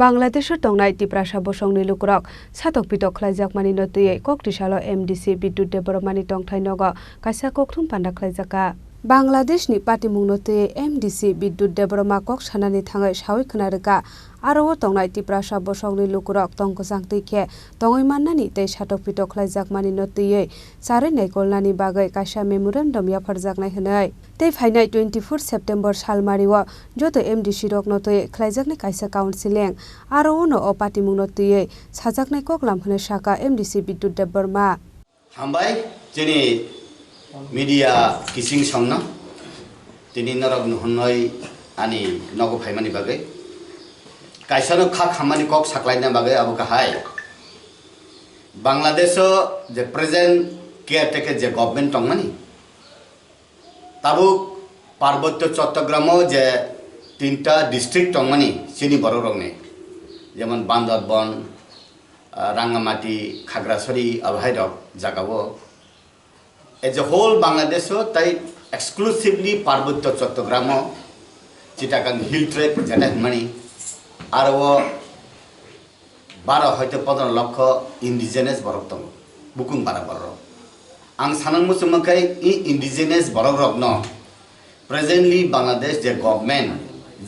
বাংলাদেশের টংনাই টিপ্রাসা বসংনি লুকুরক সাতক পিটক খ্লাইজাকমানি নতুয়ে ককটিসালো এমডিসি বিদ্যুৎ ডেভেলপমানি টংথাই নগ কাইसा ককথুম পান্ডা খ্লাইজাকা বাংলাদেশনি পাটিমুং নতুয়ে এমডিসি বিদ্যুৎ ডেভেলপমা কক সানানি থাঙै সাউই খনারকা আরও টংনাই টিপ্রাসা বসংনি লুকুরক টংকজাং তৈखे টঙै মান্নানি তৈ সাতক পিটক খ্লাইজাকমানি নতুয়ে সাरै नायकलनानि बागै काइसा मेमोरेन्डाम याफारजाकनाय हनै तै फाइनाय 24 सेप्टेम्बर सालमारिव जत एमडिसि रक नतयै ख्लाइजाकनाय काइसा काउन्सिलिं आरो उनो अ पाटिमुं नतयै साजाकनाय ककलाम हनै साका एमडिसि बिद्युत डेभेलपमा हामबाय जोंनि मिडिया किसिं संना दिनै नरक नुहुन्नै आनि नगो फाइमानि बागै काइसानो खा खामानि कक साख्लायना बागै आबो गाहाय बांलादेश जे प्रेजेंट केयारटेकर जे गभर्नमेंट टंगमानि ताबुक पार्वत्य चट्टग्राम जे 3टा डिस्ट्रिक्ट टंगमानि सिनि बर रंने जेमन बांदरबन रांगामाटी खागड़ाछड़ी अबहायरक जागावो एज ए होल बांग्लादेश ताई exclusively Parbatya Chattagram Chittagong hill tract जेना मानि आरो 12 হয়তো 15 লক্ষ ইন্ডিজেনাস বরক দं বুকুং বারা বরক आं सानांगौ समाखाय इ इन्डिजिनियास बरक रक न प्रेजेंटली बांग्लादेश जे गवर्नमेंट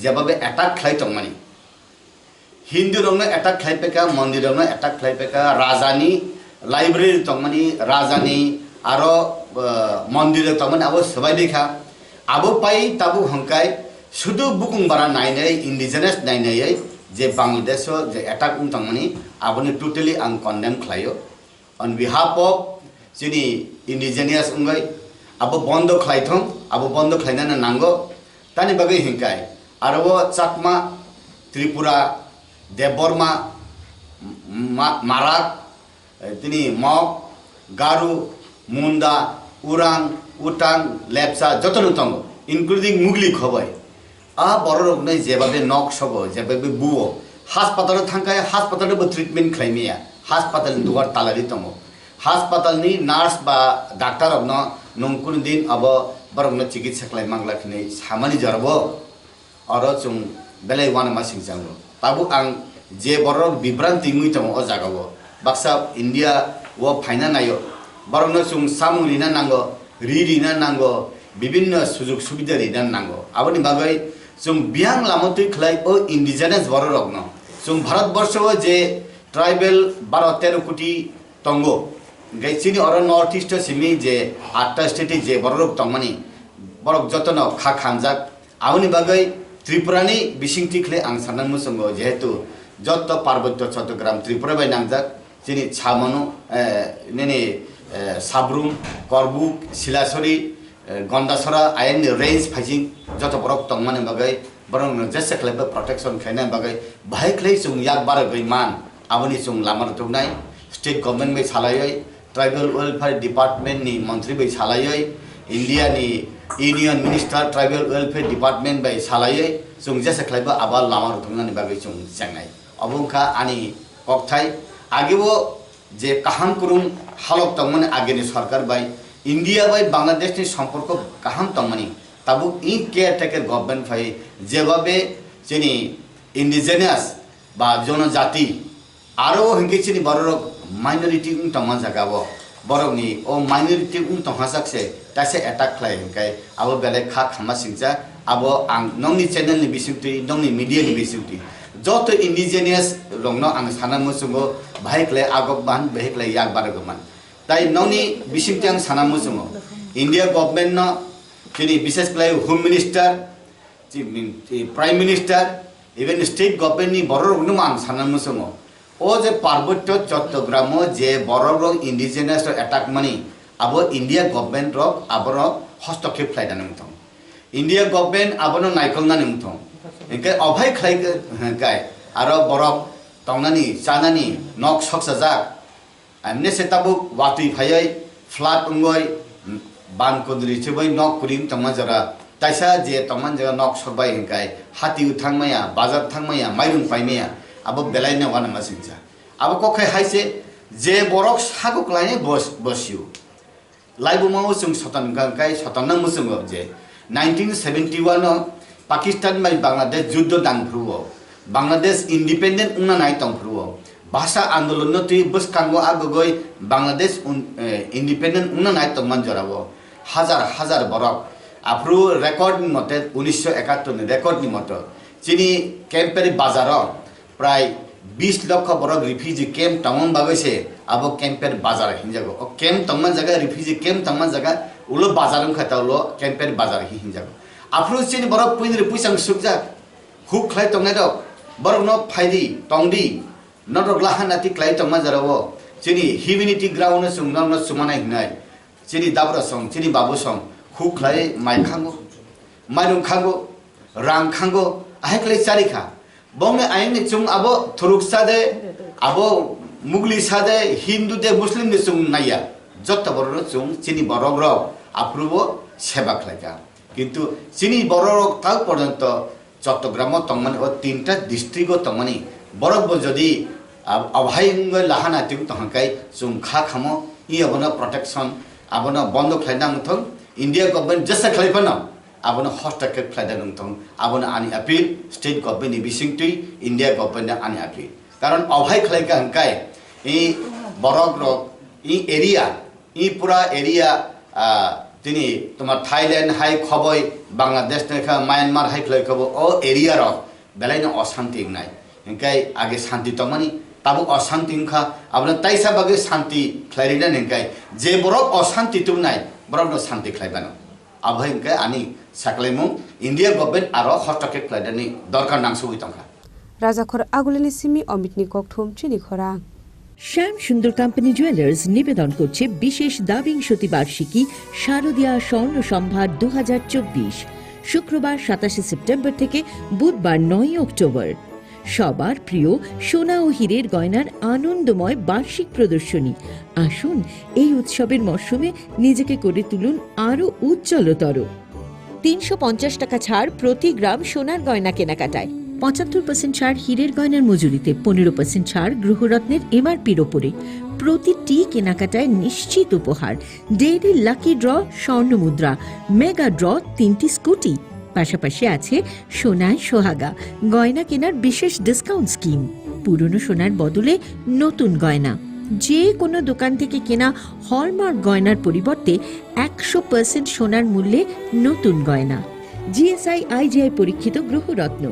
जेबाबे अटैक खालायदों माने हिंदू रंनो अटैक खालायपेका मंदिर रंनो अटैक खालायपेका राजानि लाइब्रेरी दं माने राजानि आरो मंदिर दं माने आबो सबाय देखा आबो पाई ताबु हंकाय शुद्ध बुकुं बारा नायनाय इन्डिजिनियास नायनाय जे बांग्लादेश जे अटैक उंतां माने आबोनि टोटली आं कन्डेम खालायो ऑन बिहाफ ऑफ जोंनि इन्डिजिनियास उंगाय आबो बन्द खालायथों आबो बन्द खालायनानै नांगौ तानि बागै हिंकाय आरो चाकमा त्रिपुरा देवबर्मा माराक तिनि मग गारु मुंडा उरां उटां लेप्चा जतन दं इनक्लुडिं मुगली खबाय आ बररकनै जेबाबे नक सबो जेबाबे बुओ हास्पाताल थांकाय हास्पातालबो ट्रिटमेन्ट खालायमिया हास्पाताल दुवार तालारि दं हास्पातालनि नार्स बा डाक्टर अबन नंकुन दिन अब बरंनो चिकित्सा खालाय मांगलाखिनै सामानि जरबो अरो जों बेलाय वान मासिं जांगो ताबु आं जे बरक बिब्रांति मुइतम अ जागावो बाक्सा इंडिया वो फाइना नायो बरंनो जों सामुलिना नांगो रिरिना नांगो विभिन्न सुजुग सुबिदा रिना नांगो आबनि बागै जों बियां लामतै खलाय ओ इन्डिजिनियास बरक न जों भारतवर्षो जे ट्राइबल 12-13 कोटी तंगो गैसिनि और नॉर्थ ईस्ट सिमी जे 8टा स्टेट जे बरक तंगमानि बरक जतन खा खामजाक आउनि बागै त्रिपुरानि बिसिंथि खले आं साननां मुसंगो जेहेतु जत पार्वत्य चट्टग्राम त्रिपुरा बाय नांजाक जिनि छामनु नेने साब्रुम करबुक सिलासरी गंडासरा आयन रेंज फाइजिं जत बरक तंगमानि बागै बरं जेसे खले प्रोटेक्शन खायना बागै बाहाय खले जों याक बार गैमान आबनि जों लामार तौनाय स्टेट गवर्नमेंट बै सालायै ट्राइबल वेलफेयर डिपार्टमेंट नि मंत्री बै सालायै इंडिया नि union minister tribal welfare department बै सालायै जों जेसे खलायबो आबाल लामार तौनानि बागै जों जांनाय अबंखा आनि ककथाय आगेबो जे काहाम कुरुम हालक तंगमानि आगेनि सरकार बै इंडिया बै बांग्लादेश नि सम्पर्क काहाम तंगमानि ताबु इ केयारटेकर गवर्नमेंट फाय जेबाबे जोंनि इन्डिजिनियास बा जनजाति आरो हिंगिचिनि बरक माइनॉरिटी उन तंगमान जागाबो बरकनि ओ माइनॉरिटी उन तंहासाकसे तासे अटैक खालाय हिंकाय आबो बेले खा खामा सिंजा आबो आं नंनि चैनल नि बिसिंति नंनि मीडिया नि बिसिंति जत इन्डिजिनियास रंनो आं साना मुसुंगो भाइखले आगबान भाइखले याक बारगमान ताई नंनि बिसिंति आं साना मुसुंगो इंडिया गवर्नमेंट न जोंनि विशेष खालाय home minister prime minister even state government नि बररकनो आं साना मुसुंगो ओ जे पार्वत्य चट्टग्राम जे बररक इन्डिजिनियास अटैक मानि आबो इंडिया गवर्नमेंट रक आबर हस्तक्षेप खालायना नंथं इंडिया गवर्नमेंट आबनो नायकलना नंथं इनके अभाय खालाय आरो बरफ तंनानि चानानि नक सकसाजाक आमने सेताबु वातुइ फायै फ्लाट उंगय बान कुद्रि चबै नक कुरिं तंमाजरा ताइसा जे तंमान जरा नक सकबाय हिंकाय हाति उथांमाया बाजार थांमाया माइरुं पाइमाया अब बेलायना वाना मासिंजा अब कखाय हाइसे जे बरक सागु क्लायने बसिउ लाइबु माउ जों सतन गांकाय सतन मुसुंगो जे 1971 पाकिस्तान बाय बांग्लादेश युद्ध दांफ्रुओ বাংলাদেশ ইন্ডিপেন্ডেন্ট উনা নাই তংফ্রুও ভাষা আন্দোলন তুই বসকাঙ্গো আগগই বাংলাদেশ ইন্ডিপেন্ডেন্ট উনা নাই তংমান জরাবো হাজার হাজার বরক আফ্রু রেকর্ড মতে 1971 রেকর্ড মতো চিনি ক্যাম্পের বাজার প্রায় 20 লক্ষ বরক রিফিউজি ক্যাম্প তমন বাগৈছে আবো ক্যাম্পের বাজার হিনজাগো ও ক্যাম্প তমন জায়গা রিফিউজি ক্যাম্প তমন জায়গা উলো বাজার খাতা উলো ক্যাম্পের বাজার হিনজাগো আফ্রু চিনি বরক পুইনি পুইসাং সুকজা হুক খাই তংনাই দক বরক ন ফাইদি তংদি নটক লাহানাতি ক্লাই তংমা জারাবো চিনি হিউম্যানিটি গ্রাউন্ড সুং ন সুমানাই হিনাই চিনি দাবরা সং চিনি বাবু সং হুক খাই মাই খাঙ্গো মাইরুং খাঙ্গো রাং খাঙ্গো আহে ক্লাই চারিখা বংনে আইনি চুং আবো থুরুক সাদে আবো মুগলি সাদে হিন্দু দে মুসলিম দে চুং নাইয়া যত বড় চুং চিনি বরক রক আপ্রুবো সেবা খাইকা কিন্তু চিনি বড় রক তাও পর্যন্ত চট্টগ্রাম তংমানি ও 3টা ডিস্ট্রিক্ট তংমানি বরক যদি অভায়ঙ্গ লাহানা তিং তহকাই চুং খা খামো ই আবনা প্রটেকশন আবনা বন্ধ খাইনা মুথং ইন্ডিয়া গভর্নমেন্ট জেসা খাইফানা আবনা হস্তক্ষেপ খাইদা নংথং আবনা আনি আপিল স্টেট গভর্নমেন্ট বিসিংটুই ইন্ডিয়া গভর্নমেন্ট আনি আপিল কারণ অভাই খাইকা হংকাই ই বরক রক ই এরিয়া ই পুরা এরিয়া তিনি তোমার থাইল্যান্ড হাই খবই বাংলাদেশ দেখা মায়ানমার হাই খাই খব ও এরিয়া রক বেলাইনো অশান্তি নাই হংকাই আগে শান্তি তমানি তাবো অশান্তি খা আপনার তাইসা বাগে শান্তি খাইরিনা হংকাই যে বরক অশান্তি তুম নাই বরক শান্তি খাইবানো আবহাই হংকাই আনি সাকলাইমু ইন্ডিয়া গভর্নমেন্ট আরো হস্তক্ষেপ খাইদানি দরকার নাংসুই তংখা রাজাখর আগুলিনি সিমি অমিতনি ককঠুম চিনি খরা শ্যাম সুন্দর কোম্পানি জুয়েলার্স নিবেদন করছে বিশেষ দাবিংশতি বার্ষিকী শারদীয়া স্বর্ণ সম্ভার 2024 শুক্রবার 27 সেপ্টেম্বর থেকে বুধবার 9 অক্টোবর সবার প্রিয় সোনা ও হীরের গয়নার আনন্দময় বার্ষিক প্রদর্শনী আসুন এই উৎসবের মরশুমে নিজেকে করে তুলুন আরো উজ্জ্বলতর 350 টাকা ছাড় প্রতি গ্রাম সোনার গয়না কেনাকাটায় 75% ছাড় হীরের গয়নার মজুরিতে 15% ছাড় গ্রহরত্নের এমআরপির ওপরে প্রতিটি কেনাকাটায় নিশ্চিত উপহার ডেইলি লাকি ড্র স্বর্ণ মুদ্রা মেগা ড্র 3টি স্কুটি পাশাপাশি আছে সোনায় সোহাগা গয়না কেনার বিশেষ ডিসকাউন্ট স্কিম পুরনো সোনার বদলে নতুন গয়না যে কোনো দোকান থেকে কেনা হলমার্ক গয়নার পরিবর্তে 100% সোনার মূল্যে নতুন গয়না জিএসআই আইজিআই পরীক্ষিত গ্রহরত্ন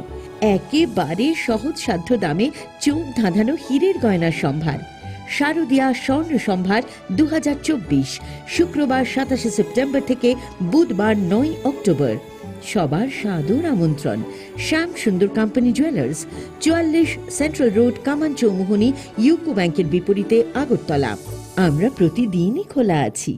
একেবারে সহজসাধ্য দামে চোখ ধাঁধানো হীরের গয়নার সম্ভার শারদীয়া স্বর্ণ সম্ভার 2024 শুক্রবার 27 সেপ্টেম্বর থেকে বুধবার 9 অক্টোবর সবার সাদর আমন্ত্রণ শ্যাম সুন্দর কোম্পানি জুয়েলার্স 44 সেন্ট্রাল রোড কামান চৌমুহনী ইউকো ব্যাংকের বিপরীতে আগরতলা আমরা প্রতিদিনই খোলা আছি।